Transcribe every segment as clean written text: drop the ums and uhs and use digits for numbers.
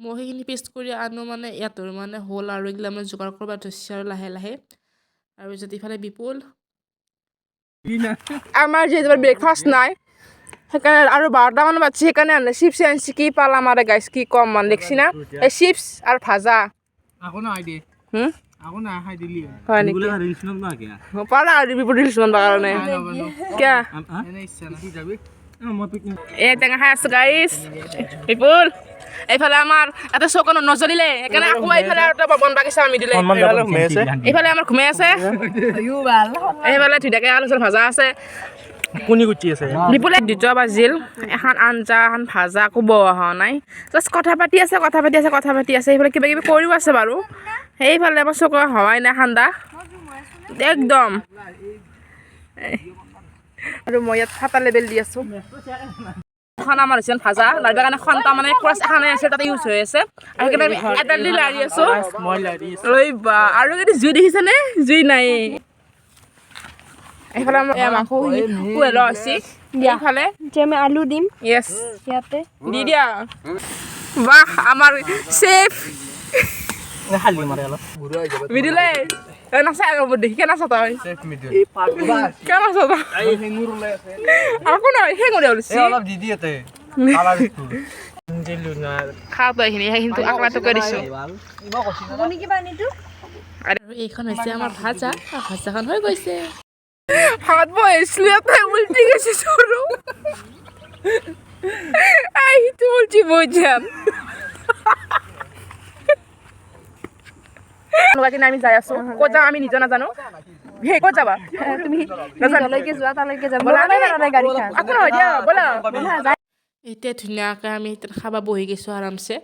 মই সেইখিনি পেষ্ট কৰি আনো মানে ইয়াতৰ মানে হ'ল আৰু এইগিলা মানে যোগাৰ কৰিব ধৰিছে আৰু লাহে লাহে আৰু যদি ইফালে বিপুল আমাৰ যিহেতু ব্ৰেকফাষ্ট নাই সেইকাৰণে আৰু 12টামান বাজছে সেইকাৰণে আনে চিপছ আনিছে কি পালাম আৰু গাইছ কি কম মানে দেখছি না এই চিপছ আৰু ভাজা আকৌ না আইডি আকৌ না খাই দিলি হয় নেকি রিলস না কে পাৰা আৰু বিপুল ৰিলছ বনাবৰ কাৰণে কিয়া এনে ইচ্ছা না যাবি এই টেঙা খাই আছো গাইছ বিপুল এইফালে আমাৰ এটা চকন নজ্বলিলে সেইকাৰণে আকৌ এইফালে আৰু এটা বন বাগিচা আমি দিলে এইফালে আমাৰ ঘুমাই আছে এইফালে ধুনীয়াকৈ আলু চালু ভাজা আছে কোনি গুচি আছে বিপুলে 2টা বাজিল এখন আঞ্জা এখন ভাজা একো বহা হোৱা নাই জাষ্ট কথা পাতি আছে সেইফালে কিবা কিবি কৰিও আছে বাৰু সেইফালে আমাৰ চকু হোৱাই নাই ঠাণ্ডা একদম আৰু মই ইয়াত ফাটা লেবেল দি আছোঁ এখন আমাৰ হৈছে ভাজা লাৰিবৰ কাৰণে এখন তাৰমানে ক্ৰছ এখনে আছে তাতে ইউজ হৈ আছে আৰু সেইকাৰণে আমি এটা দি লাৰি আছোঁ ঐ বা আৰু যদি জুই দেখিছেনে জুই নাই এইফালে মাংস পুহেলো আছে এইফালে আমি আলু দিম য়েছ ইয়াতে দি দিয়া বাহ আমাৰ চেফ খালি মাৰে অলপ মিডিলে নাচা আৰু দেখি কেনে নাচা তই কেনে নাচা তই আকৌ নহয় হেঙুৰে ওলাইছি অলপ দি দিয়েতে কালাৰ দিলো না খা তই সেইখিনি আকলাটো কৰি দিছোঁ আপুনি কিবা আনিতো আৰু এইখন হৈছে আমাৰ ভাজা ভাজাখন হৈ গৈছে হাত বহিছিলোঁ ইয়াতে উল্টি গৈছে চৰু আহিটো উল্টি বৈজাম কিনে আমি যাই আছোঁ ক'ত যাম আমি নিজে নাজানো সেই ক'ত যাবা তুমি যলৈকে যোৱা তালৈকে যাম গাড়ীখন আকৌ নহয় দিয়া ব'লা এতিয়া ধুনীয়াকৈ আমি খাব বহি গৈছোঁ আৰামছে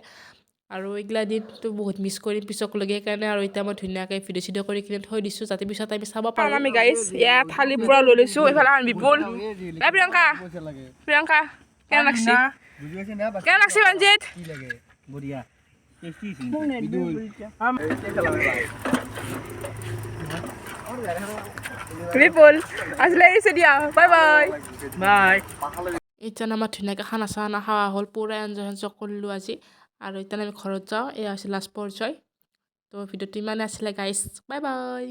আৰু এইগিলা দিনটো বহুত মিছ কৰিম পিছকলৈকে সেইকাৰণে আৰু এতিয়া মই ধুনীয়াকৈ ভিডিঅ' চিডিঅ' কৰি কিনে থৈ দিছোঁ যাতে পিছত আমি চাব পাৰোঁ আমি গাইছ ইয়াত থালি পূৰা লৈ লৈছোঁ এইফালে আমি বিপুল প্ৰিয়ংকা কেনে লাগছি ৰঞ্জিত বঢ়িয়া বিপুল আজিলৈ আহিছে দিয়া বাই বাই এতিয়া আমাৰ ধুনীয়াকৈ খানা চানা খোৱা হ'ল পূৰা এনজয় কৰিলোঁ আজি আৰু এতিয়া আমি ঘৰত যাওঁ এয়া হৈছে লাষ্ট পৰ্যায় তো ভিডিঅ'টো ইমানে আছিলে গাইছ বাই বাই